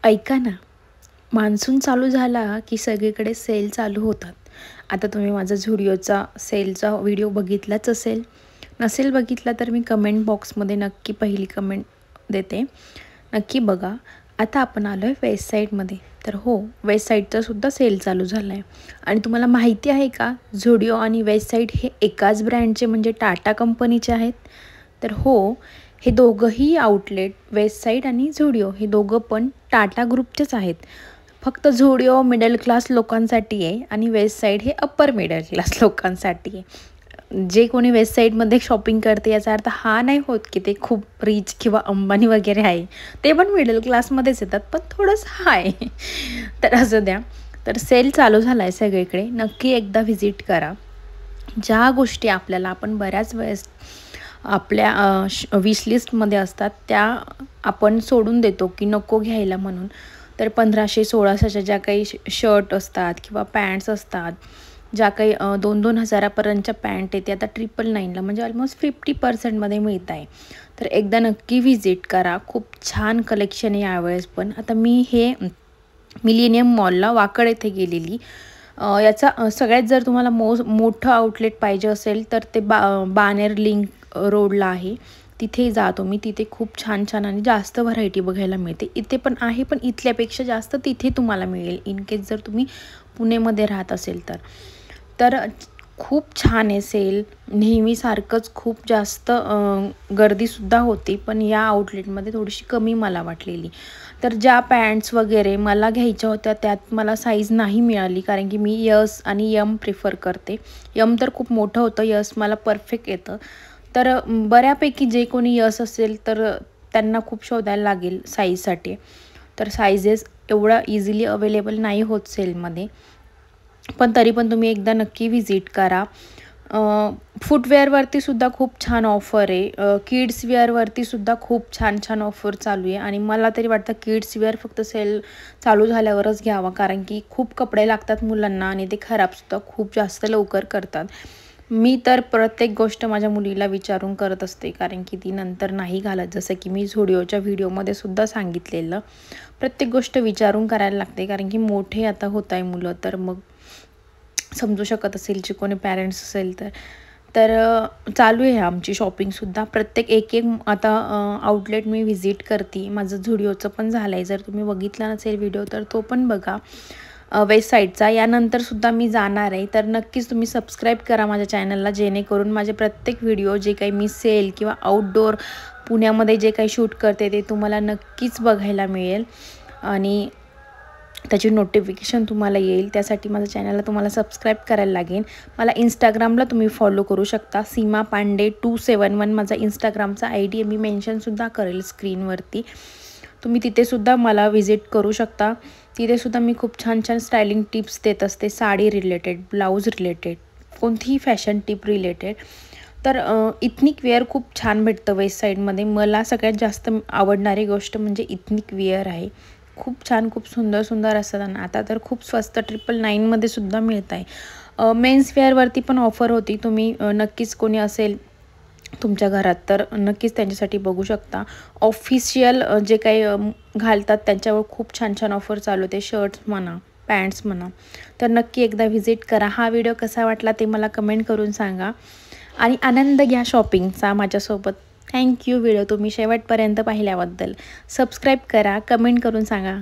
ऐका ना, मान्सून चालू झाला की सगळीकडे सेल चालू होतात. आता तुम्ही माझा झुडिओचा सेलचा व्हिडिओ बघितलाच असेल. नसेल बघितला तर मी कमेंट बॉक्समध्ये नक्की पहिली कमेंट देते. नक्की बघा. आता आपण आलो आहे वेस्ट साईडमध्ये. तर हो, वेस्ट साईडचा सुद्धा सेल चालू झाला आहे. आणि तुम्हाला माहिती आहे का, झुडिओ आणि वेस्ट साईड हे एकाच ब्रँडचे म्हणजे टाटा कंपनीचे आहेत. तर हो, हे दोघंही आउटलेट वेस्ट साईड आणि झुडिओ हे दोघं पण टाटा ग्रुपचेच आहेत. फक्त झुडिओ मिडल क्लास लोकांसाठी आहे आणि वेस्ट साईड हे अप्पर मिडल क्लास लोकांसाठी आहे. जे कोणी वेस्ट साईडमध्ये शॉपिंग करते याचा अर्थ हा नाही होत की ते खूप रिच किंवा अंबानी वगैरे आहे. ते पण मिडल क्लासमध्येच येतात, पण थोडंसं आहे. तर असं द्या. तर सेल चालू झाला आहे सगळीकडे. नक्की एकदा व्हिजिट करा. ज्या गोष्टी आपल्याला आपण बऱ्याच वेळेस आपल्या विश लिस्टमध्ये असतात त्या आपण सोडून देतो की नको घ्यायला म्हणून. तर 1500-1600च्या ज्या काही शर्ट असतात किंवा पॅन्ट्स असतात, ज्या काही 2-2 हजारापर्यंतच्या पॅन्ट आहे, ते आता 999ला म्हणजे ऑलमोस्ट 50% मिळत आहे. तर एकदा नक्की व्हिजिट करा. खूप छान कलेक्शन आहे यावेळेस पण. आता मी हे मिलेनियम मॉलला वाकड येथे गेलेली. याचा सगळ्यात जर तुम्हाला मोठं आउटलेट पाहिजे असेल तर ते बाणेर लिंक रोडला आहे. तिथे जा तुम्ही. तिथे खूप छान छान आणि जास्त व्हरायटी बघायला मिळते. इथे पण आहे, पण इथल्यापेक्षा जास्त तिथे तुम्हाला मिळेल इन केस जर तुम्ही पुणेमध्ये राहत असेल तर. तर खूप छान आहे सेल. नेहमीसारखंच खूप जास्त गर्दीसुद्धा होती, पण या आउटलेटमध्ये थोडीशी कमी मला वाटलेली. तर ज्या पॅन्ट्स वगैरे मला घ्यायच्या होत्या त्यात मला साईज नाही मिळाली, कारण की मी यस आणि यम प्रिफर करते. यम तर खूप मोठं होतं, यस मला परफेक्ट येतं. तर बऱ्यापैकी जे कोणी यस असेल तर त्यांना खूप शोधायला लागेल साईजसाठी. तर साईजेस एवढा इझिली अवेलेबल नाही होत सेलमध्ये. पण तरी पण तुम्ही एकदा नक्की व्हिजिट करा. फुटवेअरवरती सुद्धा खूप छान ऑफर आहे. किड्स वेअरवरती सुद्धा खूप छान छान ऑफर चालू आहे. आणि मला तरी वाटतं किड्स वेअर फक्त सेल चालू झाल्यावरच घ्यावा, कारण की खूप कपडे लागतात मुलांना आणि ते खराबसुद्धा खूप जास्त लवकर करतात. मी तर प्रत्येक गोष्ट माझ्या मुलीला विचारून करत असते, कारण की ती नंतर नाही घालत. जसं की मी झुडिओच्या व्हिडिओमध्ये सुद्धा सांगितलेलं, प्रत्येक गोष्ट विचारून करायला लागते, कारण की मोठे आता होत आहे मुलं. तर मग समजू शकत असेल जे कोणी पॅरेंट्स असेल तर. तर चालू आहे आमची शॉपिंगसुद्धा. प्रत्येक एक आता आउटलेट मी व्हिजिट करते. माझं झुडिओचं पण झालं आहे. जर तुम्ही बघितला नसेल व्हिडिओ तर तो पण बघा वेस्ट साईडचा. यानंतरसुद्धा मी जाणार आहे. तर नक्कीच तुम्ही सबस्क्राईब करा माझ्या चॅनलला, जेणेकरून माझे प्रत्येक व्हिडिओ जे काही मी सेल किंवा आउटडोअर पुण्यामध्ये जे काही शूट करते ते तुम्हाला नक्कीच बघायला मिळेल आणि त्याची नोटिफिकेशन तुम्हाला येईल. त्यासाठी माझ्या चॅनलला तुम्हाला सबस्क्राईब करायला लागेल. मला इंस्टाग्रामला तुम्ही फॉलो करू शकता. सीमा पांडे 271 माझा इंस्टाग्रामचा ID आहे. मी मेन्शनसुद्धा करेल स्क्रीनवरती. तुम्ही तिथेसुद्धा मला व्हिजिट करू शकता. तिथेसुद्धा मी खूप छान छान स्टायलिंग टिप्स देत असते, साडी रिलेटेड, ब्लाऊज रिलेटेड, कोणतीही फॅशन टिप रिलेटेड. तर इथनिक वेअर खूप छान भेटतं वेस्ट साईडमध्ये. मला सगळ्यात जास्त आवडणारी गोष्ट म्हणजे इथनिक वेअर आहे. खूप छान, खूप सुंदर सुंदर असतात आणि आता तर खूप स्वस्त 999मध्ये सुद्धा मिळत आहे. मेन्स वेअरवरती पण ऑफर होती. तुम्ही नक्कीच कोणी असेल तुमच्या घरात तर नक्कीच त्यांच्यासाठी बघू शकता. ऑफिशियल जे काही घालतात त्यांच्यावर खूप छान छान ऑफर चालू होते, शर्ट्स म्हणा, पॅन्ट्स म्हणा. तर नक्की एकदा व्हिजिट करा. हा व्हिडिओ कसा वाटला ते मला कमेंट करून सांगा आणि आनंद घ्या शॉपिंगचा माझ्यासोबत. थँक्यू व्हिडिओ तुम्ही शेवटपर्यंत पाहिल्याबद्दल. सबस्क्राईब करा, कमेंट करून सांगा.